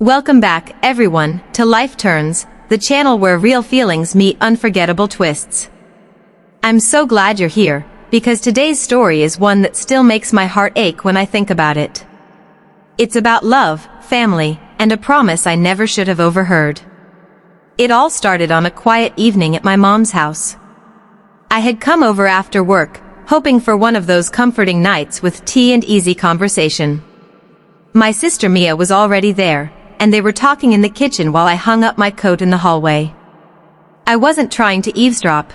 Welcome back, everyone, to Life Turns, the channel where real feelings meet unforgettable twists. I'm so glad you're here, because today's story is one that still makes my heart ache when I think about it. It's about love, family, and a promise I never should have overheard. It all started on a quiet evening at my mom's house. I had come over after work, hoping for one of those comforting nights with tea and easy conversation. My sister Mia was already there, and they were talking in the kitchen while I hung up my coat in the hallway. I wasn't trying to eavesdrop.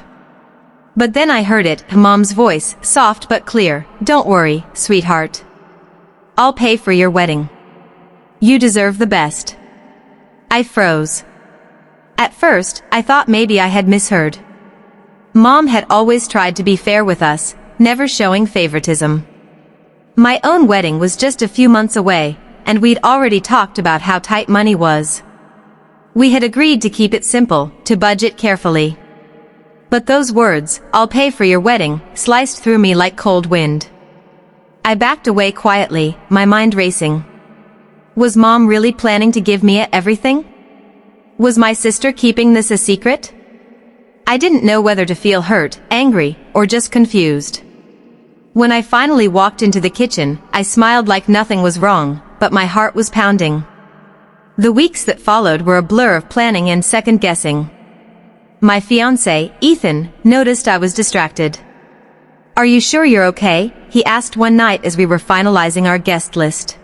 But then I heard it, Mom's voice, soft but clear. "Don't worry, sweetheart. I'll pay for your wedding. You deserve the best." I froze. At first, I thought maybe I had misheard. Mom had always tried to be fair with us, never showing favoritism. My own wedding was just a few months away, and we'd already talked about how tight money was. We had agreed to keep it simple, to budget carefully. But those words, "I'll pay for your wedding," sliced through me like cold wind. I backed away quietly, my mind racing. Was Mom really planning to give Mia everything? Was my sister keeping this a secret? I didn't know whether to feel hurt, angry, or just confused. When I finally walked into the kitchen, I smiled like nothing was wrong, but my heart was pounding. The weeks that followed were a blur of planning and second-guessing. My fiancé, Ethan, noticed I was distracted. "Are you sure you're okay?" he asked one night as we were finalizing our guest list.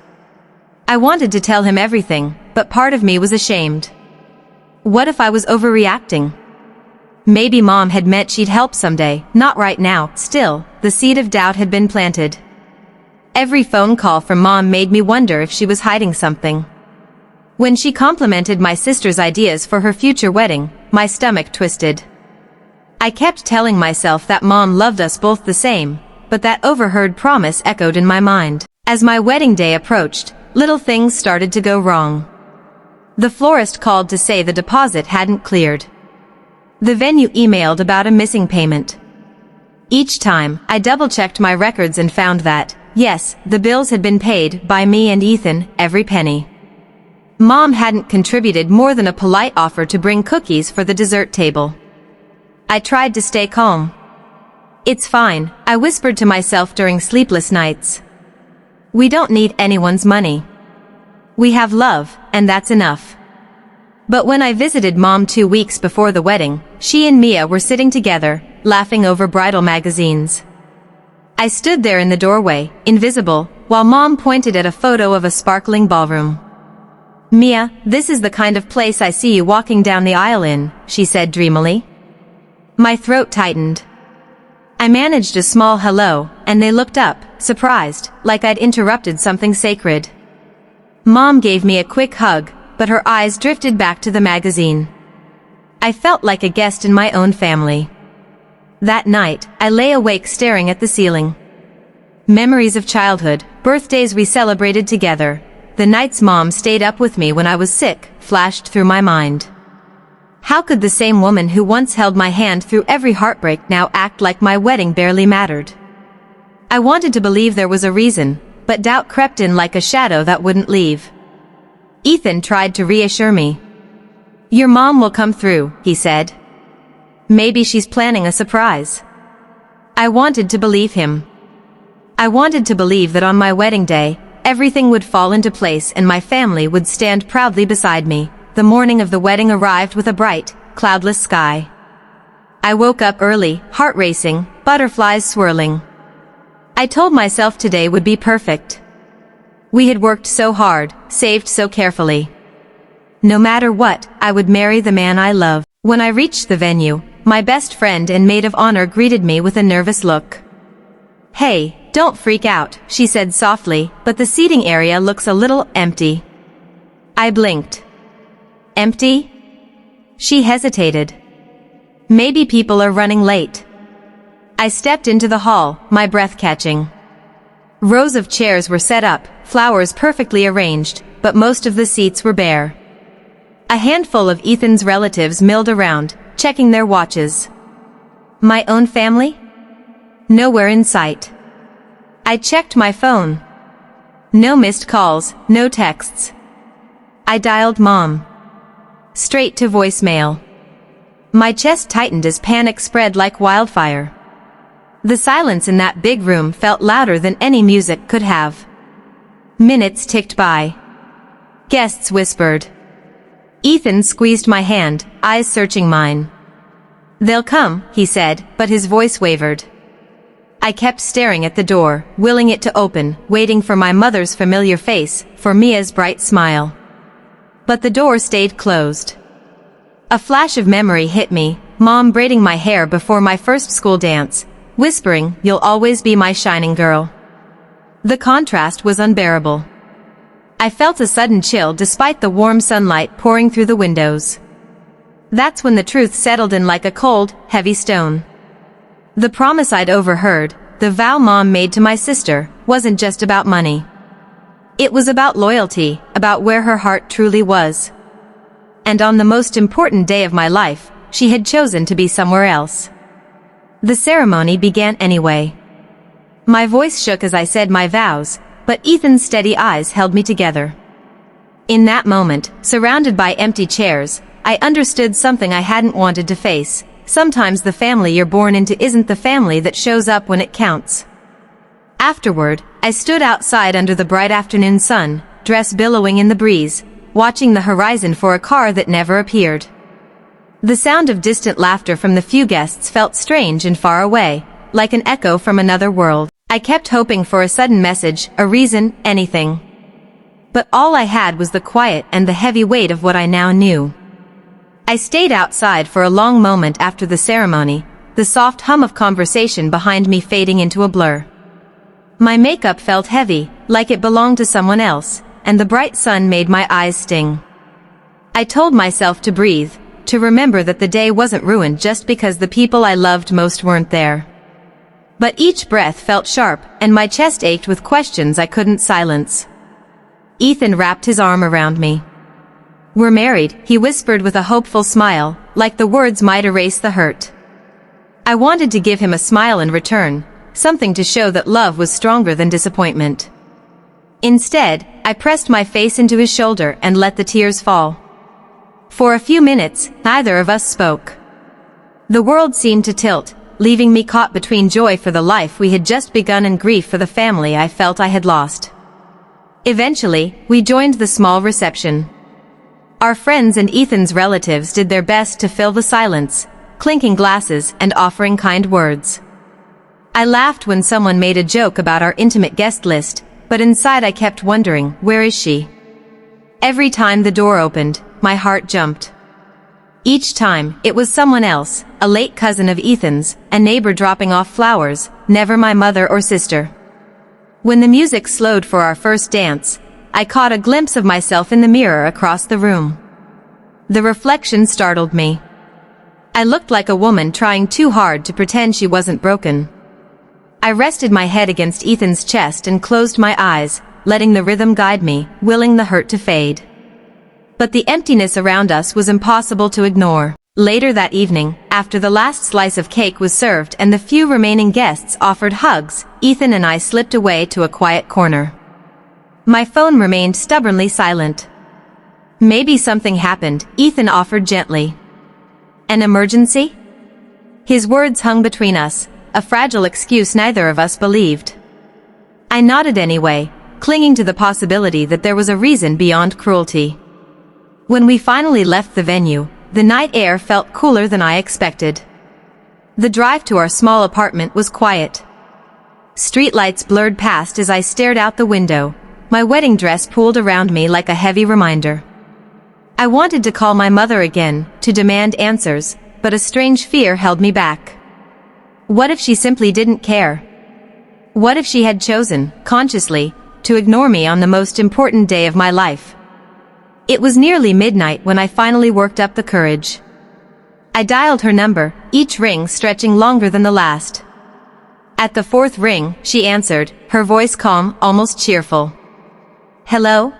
I wanted to tell him everything, but part of me was ashamed. What if I was overreacting? Maybe Mom had meant she'd help someday, not right now. Still, the seed of doubt had been planted. Every phone call from Mom made me wonder if she was hiding something. When she complimented my sister's ideas for her future wedding, my stomach twisted. I kept telling myself that Mom loved us both the same, but that overheard promise echoed in my mind. As my wedding day approached, little things started to go wrong. The florist called to say the deposit hadn't cleared. The venue emailed about a missing payment. Each time, I double-checked my records and found that, yes, the bills had been paid by me and Ethan, every penny. Mom hadn't contributed more than a polite offer to bring cookies for the dessert table. I tried to stay calm. "It's fine," I whispered to myself during sleepless nights. "We don't need anyone's money. We have love, and that's enough." But when I visited Mom 2 weeks before the wedding, she and Mia were sitting together, laughing over bridal magazines. I stood there in the doorway, invisible, while Mom pointed at a photo of a sparkling ballroom. "Mia, this is the kind of place I see you walking down the aisle in," she said dreamily. My throat tightened. I managed a small hello, and they looked up, surprised, like I'd interrupted something sacred. Mom gave me a quick hug, but her eyes drifted back to the magazine. I felt like a guest in my own family. That night, I lay awake staring at the ceiling. Memories of childhood, birthdays we celebrated together, the nights Mom stayed up with me when I was sick, flashed through my mind. How could the same woman who once held my hand through every heartbreak now act like my wedding barely mattered? I wanted to believe there was a reason, but doubt crept in like a shadow that wouldn't leave. Ethan tried to reassure me. "Your mom will come through," he said. "Maybe she's planning a surprise." I wanted to believe him. I wanted to believe that on my wedding day, everything would fall into place and my family would stand proudly beside me. The morning of the wedding arrived with a bright, cloudless sky. I woke up early, heart racing, butterflies swirling. I told myself today would be perfect. We had worked so hard, saved so carefully. No matter what, I would marry the man I love. When I reached the venue, my best friend and maid of honor greeted me with a nervous look. "Hey, don't freak out," she said softly, "but the seating area looks a little empty." I blinked. "Empty?" She hesitated. "Maybe people are running late." I stepped into the hall, my breath catching. Rows of chairs were set up, flowers perfectly arranged, but most of the seats were bare. A handful of Ethan's relatives milled around, checking their watches. My own family? Nowhere in sight. I checked my phone. No missed calls, no texts. I dialed Mom. Straight to voicemail. My chest tightened as panic spread like wildfire. The silence in that big room felt louder than any music could have. Minutes ticked by. Guests whispered. Ethan squeezed my hand, eyes searching mine. "They'll come," he said, but his voice wavered. I kept staring at the door, willing it to open, waiting for my mother's familiar face, for Mia's bright smile. But the door stayed closed. A flash of memory hit me, Mom braiding my hair before my first school dance, whispering, "You'll always be my shining girl." The contrast was unbearable. I felt a sudden chill despite the warm sunlight pouring through the windows. That's when the truth settled in like a cold, heavy stone. The promise I'd overheard, the vow Mom made to my sister, wasn't just about money. It was about loyalty, about where her heart truly was. And on the most important day of my life, she had chosen to be somewhere else. The ceremony began anyway. My voice shook as I said my vows, but Ethan's steady eyes held me together. In that moment, surrounded by empty chairs, I understood something I hadn't wanted to face. Sometimes the family you're born into isn't the family that shows up when it counts. Afterward, I stood outside under the bright afternoon sun, dress billowing in the breeze, watching the horizon for a car that never appeared. The sound of distant laughter from the few guests felt strange and far away, like an echo from another world. I kept hoping for a sudden message, a reason, anything. But all I had was the quiet and the heavy weight of what I now knew. I stayed outside for a long moment after the ceremony, the soft hum of conversation behind me fading into a blur. My makeup felt heavy, like it belonged to someone else, and the bright sun made my eyes sting. I told myself to breathe, to remember that the day wasn't ruined just because the people I loved most weren't there. But each breath felt sharp, and my chest ached with questions I couldn't silence. Ethan wrapped his arm around me. "We're married," he whispered with a hopeful smile, like the words might erase the hurt. I wanted to give him a smile in return, something to show that love was stronger than disappointment. Instead, I pressed my face into his shoulder and let the tears fall. For a few minutes, neither of us spoke. The world seemed to tilt, leaving me caught between joy for the life we had just begun and grief for the family I felt I had lost. Eventually, we joined the small reception. Our friends and Ethan's relatives did their best to fill the silence, clinking glasses and offering kind words. I laughed when someone made a joke about our intimate guest list, but inside I kept wondering, where is she? Every time the door opened, my heart jumped. Each time, it was someone else, a late cousin of Ethan's, a neighbor dropping off flowers, never my mother or sister. When the music slowed for our first dance, I caught a glimpse of myself in the mirror across the room. The reflection startled me. I looked like a woman trying too hard to pretend she wasn't broken. I rested my head against Ethan's chest and closed my eyes, letting the rhythm guide me, willing the hurt to fade. But the emptiness around us was impossible to ignore. Later that evening, after the last slice of cake was served and the few remaining guests offered hugs, Ethan and I slipped away to a quiet corner. My phone remained stubbornly silent. "Maybe something happened," Ethan offered gently. "An emergency?" His words hung between us, a fragile excuse neither of us believed. I nodded anyway, clinging to the possibility that there was a reason beyond cruelty. When we finally left the venue, the night air felt cooler than I expected. The drive to our small apartment was quiet. Streetlights blurred past as I stared out the window, my wedding dress pulled around me like a heavy reminder. I wanted to call my mother again, to demand answers, but a strange fear held me back. What if she simply didn't care? What if she had chosen, consciously, to ignore me on the most important day of my life? It was nearly midnight when I finally worked up the courage. I dialed her number, each ring stretching longer than the last. At the fourth ring, she answered, her voice calm, almost cheerful. "Hello?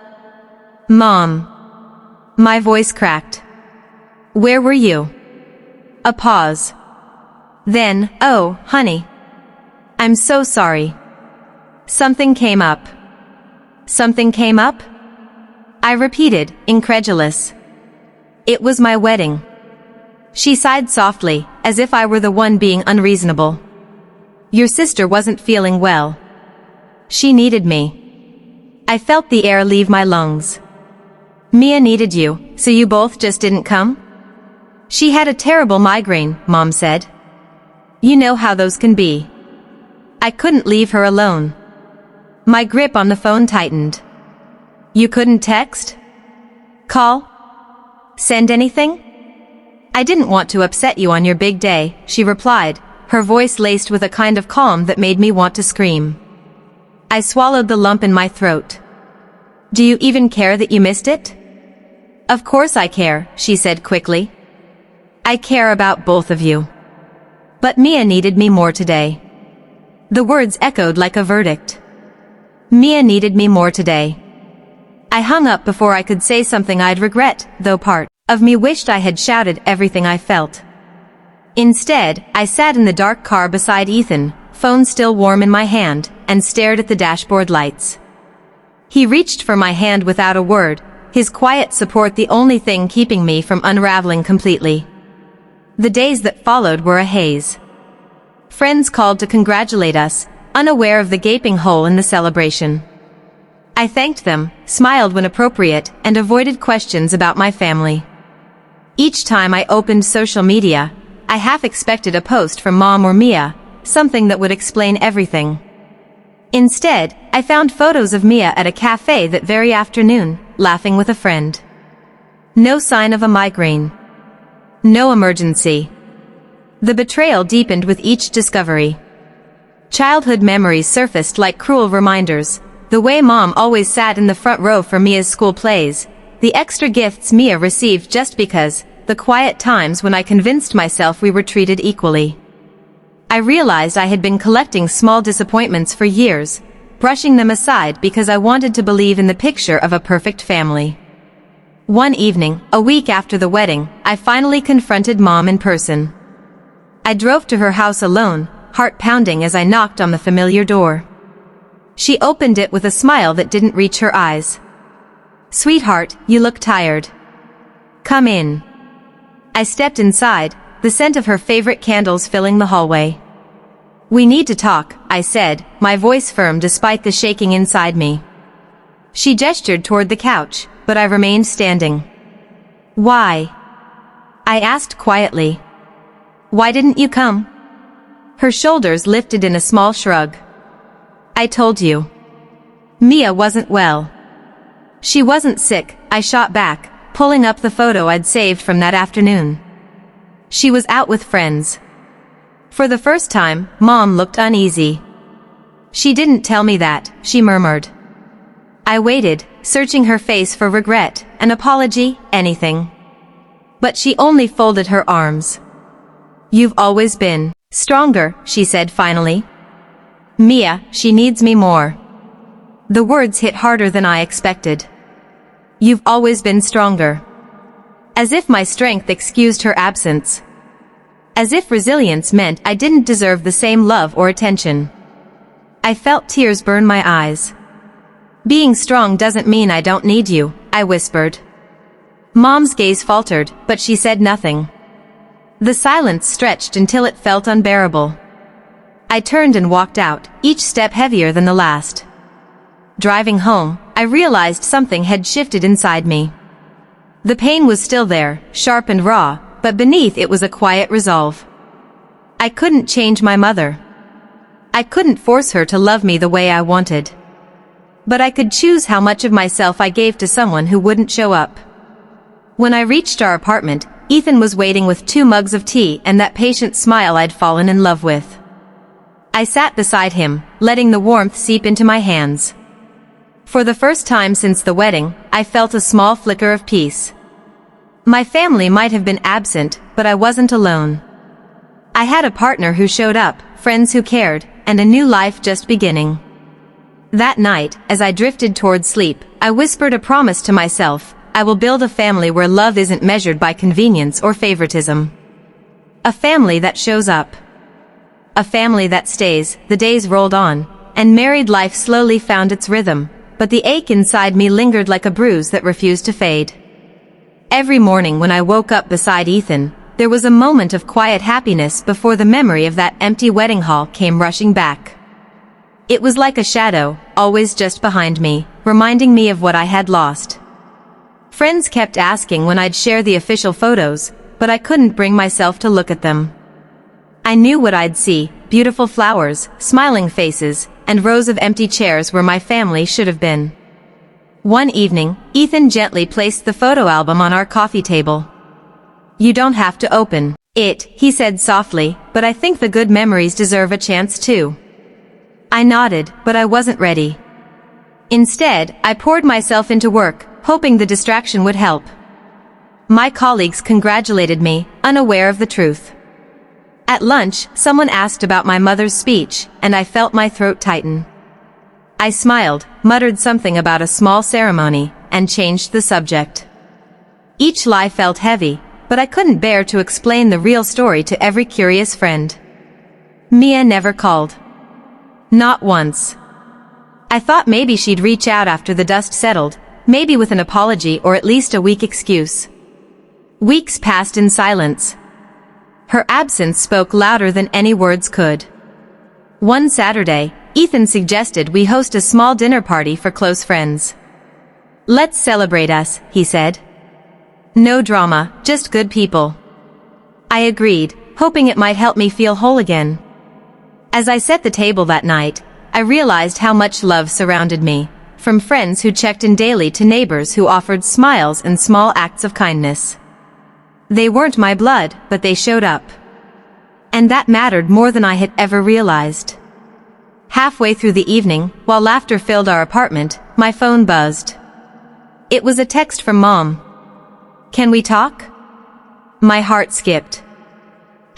Mom." My voice cracked. "Where were you?" A pause. Then, "Oh, honey. I'm so sorry. Something came up." "Something came up?" I repeated, incredulous. It was my wedding. She sighed softly, as if I were the one being unreasonable. Your sister wasn't feeling well. She needed me. I felt the air leave my lungs. Mia needed you, so you both just didn't come? She had a terrible migraine, Mom said. You know how those can be. I couldn't leave her alone. My grip on the phone tightened. You couldn't text? Call? Send anything? I didn't want to upset you on your big day, she replied, her voice laced with a kind of calm that made me want to scream. I swallowed the lump in my throat. Do you even care that you missed it? Of course I care, she said quickly. I care about both of you. But Mia needed me more today. The words echoed like a verdict. Mia needed me more today. I hung up before I could say something I'd regret, though part of me wished I had shouted everything I felt. Instead, I sat in the dark car beside Ethan, phone still warm in my hand, and stared at the dashboard lights. He reached for my hand without a word, his quiet support the only thing keeping me from unraveling completely. The days that followed were a haze. Friends called to congratulate us, unaware of the gaping hole in the celebration. I thanked them, smiled when appropriate, and avoided questions about my family. Each time I opened social media, I half expected a post from Mom or Mia, something that would explain everything. Instead, I found photos of Mia at a cafe that very afternoon, laughing with a friend. No sign of a migraine. No emergency. The betrayal deepened with each discovery. Childhood memories surfaced like cruel reminders, the way Mom always sat in the front row for Mia's school plays, the extra gifts Mia received just because, the quiet times when I convinced myself we were treated equally. I realized I had been collecting small disappointments for years, brushing them aside because I wanted to believe in the picture of a perfect family. One evening, a week after the wedding, I finally confronted Mom in person. I drove to her house alone, heart pounding as I knocked on the familiar door. She opened it with a smile that didn't reach her eyes. Sweetheart, you look tired. Come in. I stepped inside, the scent of her favorite candles filling the hallway. We need to talk, I said, my voice firm despite the shaking inside me. She gestured toward the couch, but I remained standing. Why? I asked quietly. Why didn't you come? Her shoulders lifted in a small shrug. I told you. Mia wasn't well. She wasn't sick, I shot back, pulling up the photo I'd saved from that afternoon. She was out with friends. For the first time, Mom looked uneasy. She didn't tell me that, she murmured. I waited, searching her face for regret, an apology, anything. But she only folded her arms. You've always been stronger, she said finally. Mia, she needs me more. The words hit harder than I expected. You've always been stronger. As if my strength excused her absence. As if resilience meant I didn't deserve the same love or attention. I felt tears burn my eyes. Being strong doesn't mean I don't need you, I whispered. Mom's gaze faltered, but she said nothing. The silence stretched until it felt unbearable. I turned and walked out, each step heavier than the last. Driving home, I realized something had shifted inside me. The pain was still there, sharp and raw, but beneath it was a quiet resolve. I couldn't change my mother. I couldn't force her to love me the way I wanted. But I could choose how much of myself I gave to someone who wouldn't show up. When I reached our apartment, Ethan was waiting with 2 mugs of tea and that patient smile I'd fallen in love with. I sat beside him, letting the warmth seep into my hands. For the first time since the wedding, I felt a small flicker of peace. My family might have been absent, but I wasn't alone. I had a partner who showed up, friends who cared, and a new life just beginning. That night, as I drifted toward sleep, I whispered a promise to myself: I will build a family where love isn't measured by convenience or favoritism. A family that shows up. A family that stays. The days rolled on, and married life slowly found its rhythm, but the ache inside me lingered like a bruise that refused to fade. Every morning when I woke up beside Ethan, there was a moment of quiet happiness before the memory of that empty wedding hall came rushing back. It was like a shadow, always just behind me, reminding me of what I had lost. Friends kept asking when I'd share the official photos, but I couldn't bring myself to look at them. I knew what I'd see: beautiful flowers, smiling faces, and rows of empty chairs where my family should have been. One evening, Ethan gently placed the photo album on our coffee table. "You don't have to open it," he said softly, "but I think the good memories deserve a chance too." I nodded, but I wasn't ready. Instead, I poured myself into work, hoping the distraction would help. My colleagues congratulated me, unaware of the truth. At lunch, someone asked about my mother's speech, and I felt my throat tighten. I smiled, muttered something about a small ceremony, and changed the subject. Each lie felt heavy, but I couldn't bear to explain the real story to every curious friend. Mia never called. Not once. I thought maybe she'd reach out after the dust settled, maybe with an apology or at least a weak excuse. Weeks passed in silence. Her absence spoke louder than any words could. One Saturday, Ethan suggested we host a small dinner party for close friends. "Let's celebrate us," he said. "No drama, just good people." I agreed, hoping it might help me feel whole again. As I set the table that night, I realized how much love surrounded me, from friends who checked in daily to neighbors who offered smiles and small acts of kindness. They weren't my blood, but they showed up. And that mattered more than I had ever realized. Halfway through the evening, while laughter filled our apartment, my phone buzzed. It was a text from Mom. "Can we talk?" My heart skipped.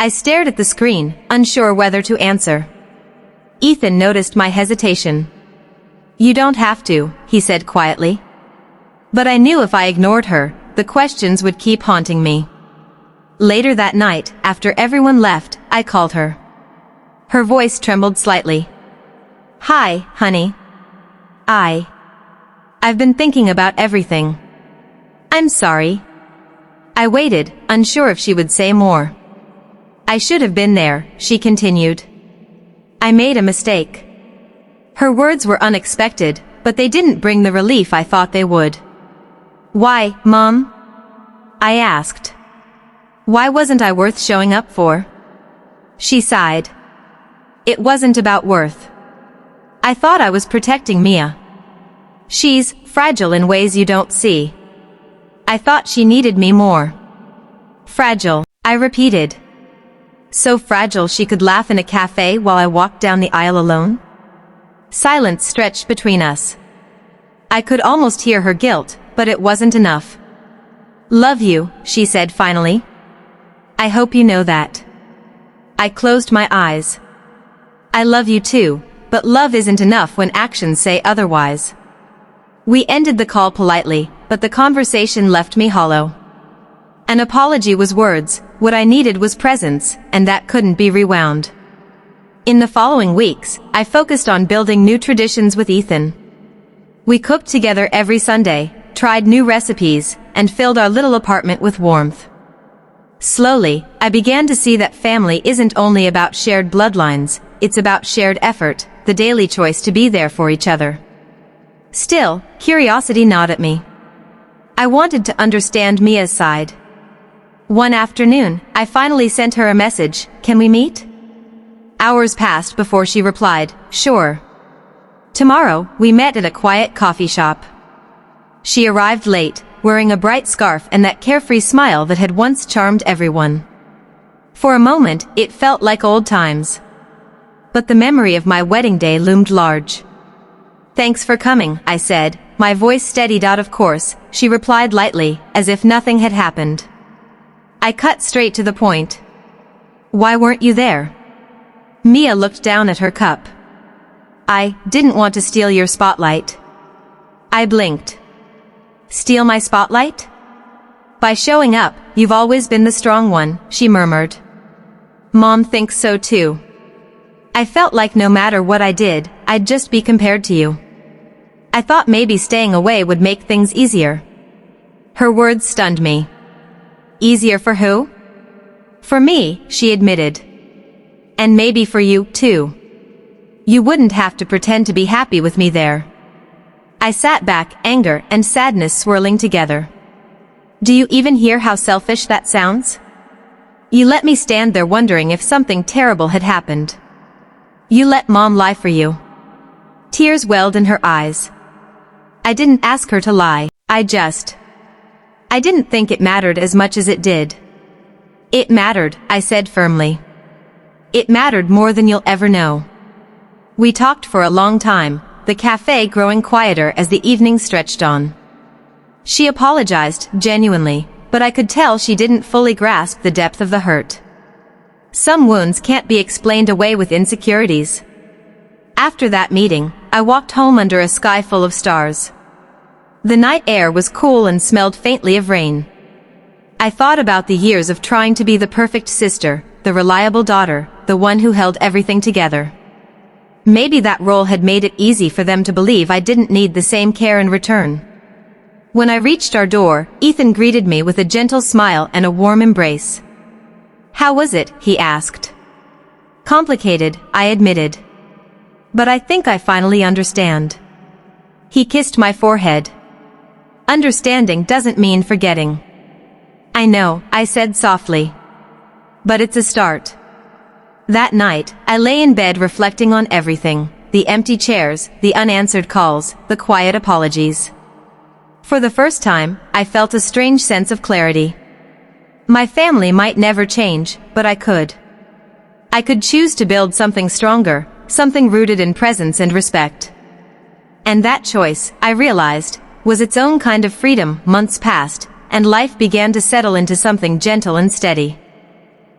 I stared at the screen, unsure whether to answer. Ethan noticed my hesitation. "You don't have to," he said quietly. But I knew if I ignored her, the questions would keep haunting me. Later that night, after everyone left, I called her. Her voice trembled slightly. "Hi, honey. I've been thinking about everything. I'm sorry." I waited, unsure if she would say more. "I should have been there," she continued. "I made a mistake." Her words were unexpected, but they didn't bring the relief I thought they would. "Why, Mom?" I asked. "Why wasn't I worth showing up for?" She sighed. "It wasn't about worth. I thought I was protecting Mia. She's fragile in ways you don't see. I thought she needed me more." "Fragile," I repeated. So fragile she could laugh in a cafe while I walked down the aisle alone? Silence stretched between us. I could almost hear her guilt, but it wasn't enough. "Love you," she said finally. "I hope you know that." I closed my eyes. "I love you too, but love isn't enough when actions say otherwise." We ended the call politely, but the conversation left me hollow. An apology was words, what I needed was presence, and that couldn't be rewound. In the following weeks, I focused on building new traditions with Ethan. We cooked together every Sunday, tried new recipes, and filled our little apartment with warmth. Slowly, I began to see that family isn't only about shared bloodlines, it's about shared effort, the daily choice to be there for each other. Still, curiosity gnawed at me. I wanted to understand Mia's side. One afternoon, I finally sent her a message, "Can we meet?" Hours passed before she replied, "Sure." Tomorrow, we met at a quiet coffee shop. She arrived late, wearing a bright scarf and that carefree smile that had once charmed everyone. For a moment, it felt like old times. But the memory of my wedding day loomed large. "Thanks for coming," I said, my voice steadied out of course. She replied lightly, as if nothing had happened. I cut straight to the point. "Why weren't you there?" Mia looked down at her cup. "I didn't want to steal your spotlight." I blinked. "Steal my spotlight?" "By showing up, you've always been the strong one," she murmured. "Mom thinks so too." I felt like no matter what I did, I'd just be compared to you. I thought maybe staying away would make things easier. Her words stunned me. Easier for who? For me, she admitted. And maybe for you, too. You wouldn't have to pretend to be happy with me there. I sat back, anger and sadness swirling together. Do you even hear how selfish that sounds? You let me stand there wondering if something terrible had happened. You let Mom lie for you. Tears welled in her eyes. I didn't ask her to lie, I didn't think it mattered as much as it did. It mattered, I said firmly. It mattered more than you'll ever know. We talked for a long time, the cafe growing quieter as the evening stretched on. She apologized, genuinely, but I could tell she didn't fully grasp the depth of the hurt. Some wounds can't be explained away with insecurities. After that meeting, I walked home under a sky full of stars. The night air was cool and smelled faintly of rain. I thought about the years of trying to be the perfect sister, the reliable daughter, the one who held everything together. Maybe that role had made it easy for them to believe I didn't need the same care in return. When I reached our door, Ethan greeted me with a gentle smile and a warm embrace. How was it? He asked. Complicated, I admitted. But I think I finally understand. He kissed my forehead. Understanding doesn't mean forgetting. I know, I said softly. But it's a start. That night, I lay in bed reflecting on everything, the empty chairs, the unanswered calls, the quiet apologies. For the first time, I felt a strange sense of clarity. My family might never change, but I could. I could choose to build something stronger, something rooted in presence and respect. And that choice, I realized, was its own kind of freedom. Months passed, and life began to settle into something gentle and steady.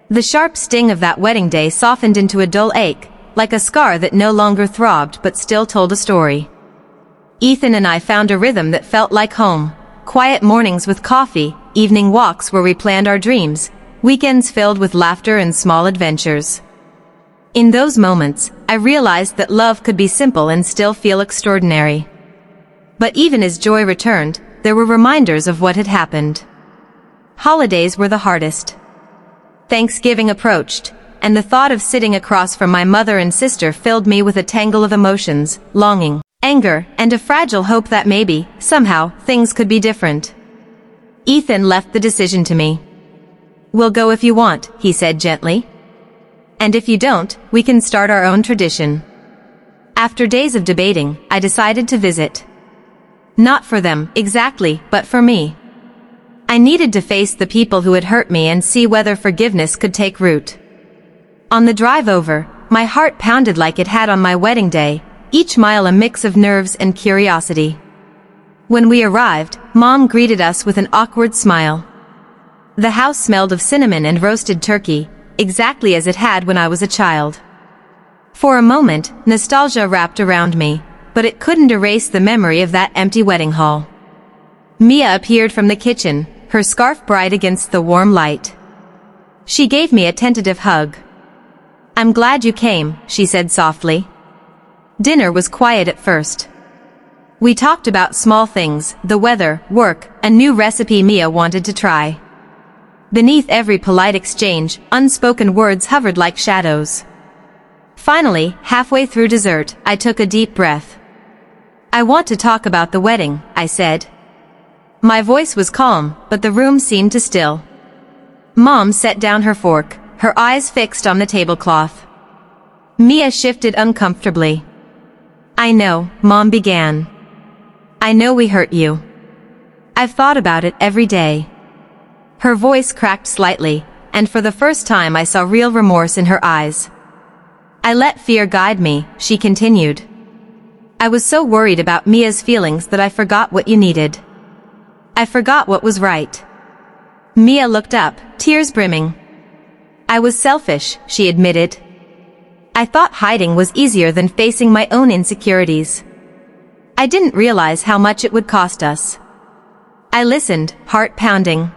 The sharp sting of that wedding day softened into a dull ache, like a scar that no longer throbbed but still told a story. Ethan and I found a rhythm that felt like home. Quiet mornings with coffee, evening walks where we planned our dreams, weekends filled with laughter and small adventures. In those moments, I realized that love could be simple and still feel extraordinary. But even as joy returned, there were reminders of what had happened. Holidays were the hardest. Thanksgiving approached, and the thought of sitting across from my mother and sister filled me with a tangle of emotions, longing, anger, and a fragile hope that maybe, somehow, things could be different. Ethan left the decision to me. We'll go if you want, he said gently. And if you don't, we can start our own tradition. After days of debating, I decided to visit. Not for them, exactly, but for me. I needed to face the people who had hurt me and see whether forgiveness could take root. On the drive over, my heart pounded like it had on my wedding day, each mile a mix of nerves and curiosity. When we arrived, Mom greeted us with an awkward smile. The house smelled of cinnamon and roasted turkey, exactly as it had when I was a child. For a moment, nostalgia wrapped around me, but it couldn't erase the memory of that empty wedding hall. Mia appeared from the kitchen, her scarf bright against the warm light. She gave me a tentative hug. I'm glad you came, she said softly. Dinner was quiet at first. We talked about small things, the weather, work, a new recipe Mia wanted to try. Beneath every polite exchange, unspoken words hovered like shadows. Finally, halfway through dessert, I took a deep breath. I want to talk about the wedding, I said. My voice was calm, but the room seemed to still. Mom set down her fork, her eyes fixed on the tablecloth. Mia shifted uncomfortably. I know, Mom began. I know we hurt you. I've thought about it every day. Her voice cracked slightly, and for the first time I saw real remorse in her eyes. I let fear guide me, she continued. I was so worried about Mia's feelings that I forgot what you needed. I forgot what was right. Mia looked up, tears brimming. I was selfish, she admitted. I thought hiding was easier than facing my own insecurities. I didn't realize how much it would cost us. I listened, heart pounding.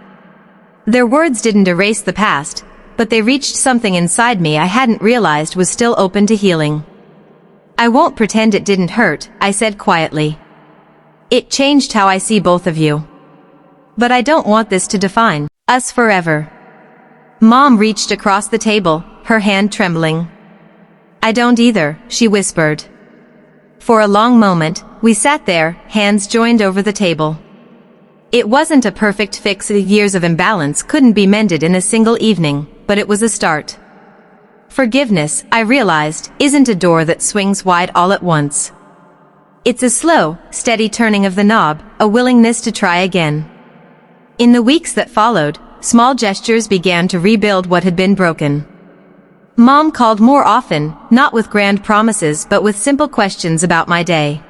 Their words didn't erase the past, but they reached something inside me I hadn't realized was still open to healing. I won't pretend it didn't hurt, I said quietly. It changed how I see both of you. But I don't want this to define us forever. Mom reached across the table, her hand trembling. I don't either, she whispered. For a long moment, we sat there, hands joined over the table. It wasn't a perfect fix. Years of imbalance couldn't be mended in a single evening, but it was a start. Forgiveness, I realized, isn't a door that swings wide all at once. It's a slow, steady turning of the knob, a willingness to try again. In the weeks that followed, small gestures began to rebuild what had been broken. Mom called more often, not with grand promises but with simple questions about my day.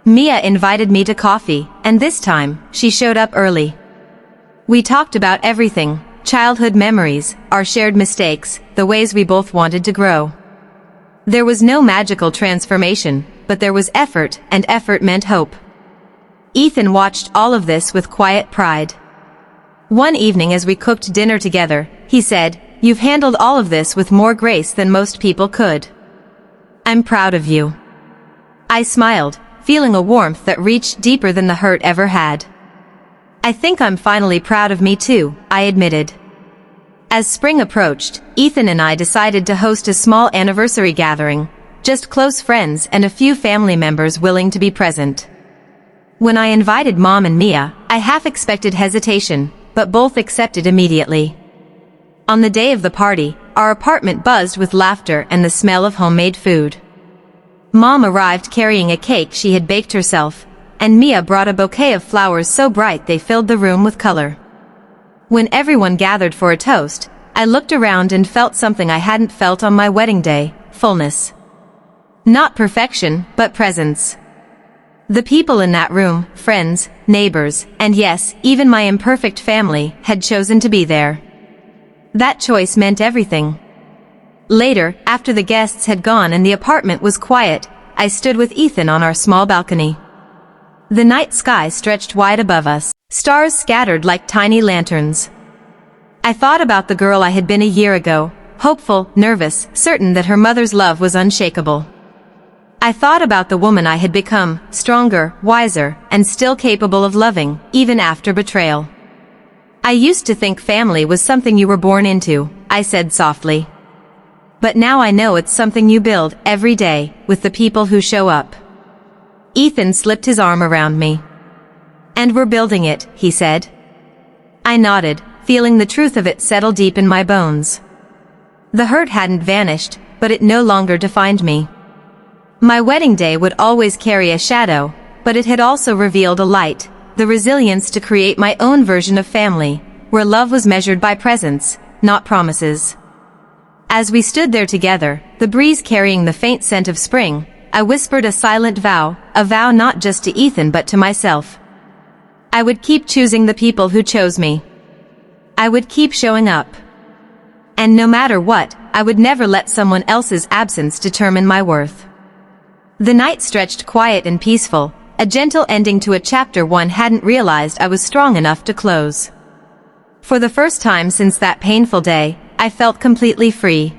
Mia invited me to coffee, and this time, she showed up early. We talked about everything, childhood memories, our shared mistakes, the ways we both wanted to grow. There was no magical transformation, but there was effort, and effort meant hope. Ethan watched all of this with quiet pride. One evening as we cooked dinner together, he said, "You've handled all of this with more grace than most people could. I'm proud of you." I smiled, feeling a warmth that reached deeper than the hurt ever had. I think I'm finally proud of me too, I admitted. As spring approached, Ethan and I decided to host a small anniversary gathering, just close friends and a few family members willing to be present. When I invited Mom and Mia, I half expected hesitation, but both accepted immediately. On the day of the party, our apartment buzzed with laughter and the smell of homemade food. Mom arrived carrying a cake she had baked herself, and Mia brought a bouquet of flowers so bright they filled the room with color. When everyone gathered for a toast, I looked around and felt something I hadn't felt on my wedding day, fullness. Not perfection, but presence. The people in that room, friends, neighbors, and yes, even my imperfect family, had chosen to be there. That choice meant everything. Later, after the guests had gone and the apartment was quiet, I stood with Ethan on our small balcony. The night sky stretched wide above us, stars scattered like tiny lanterns. I thought about the girl I had been a year ago, hopeful, nervous, certain that her mother's love was unshakable. I thought about the woman I had become, stronger, wiser, and still capable of loving, even after betrayal. I used to think family was something you were born into, I said softly. But now I know it's something you build every day, with the people who show up. Ethan slipped his arm around me. And we're building it, he said. I nodded, feeling the truth of it settle deep in my bones. The hurt hadn't vanished, but it no longer defined me. My wedding day would always carry a shadow, but it had also revealed a light, the resilience to create my own version of family, where love was measured by presence, not promises. As we stood there together, the breeze carrying the faint scent of spring, I whispered a silent vow, a vow not just to Ethan but to myself. I would keep choosing the people who chose me. I would keep showing up. And no matter what, I would never let someone else's absence determine my worth. The night stretched quiet and peaceful, a gentle ending to a chapter one hadn't realized I was strong enough to close. For the first time since that painful day, I felt completely free.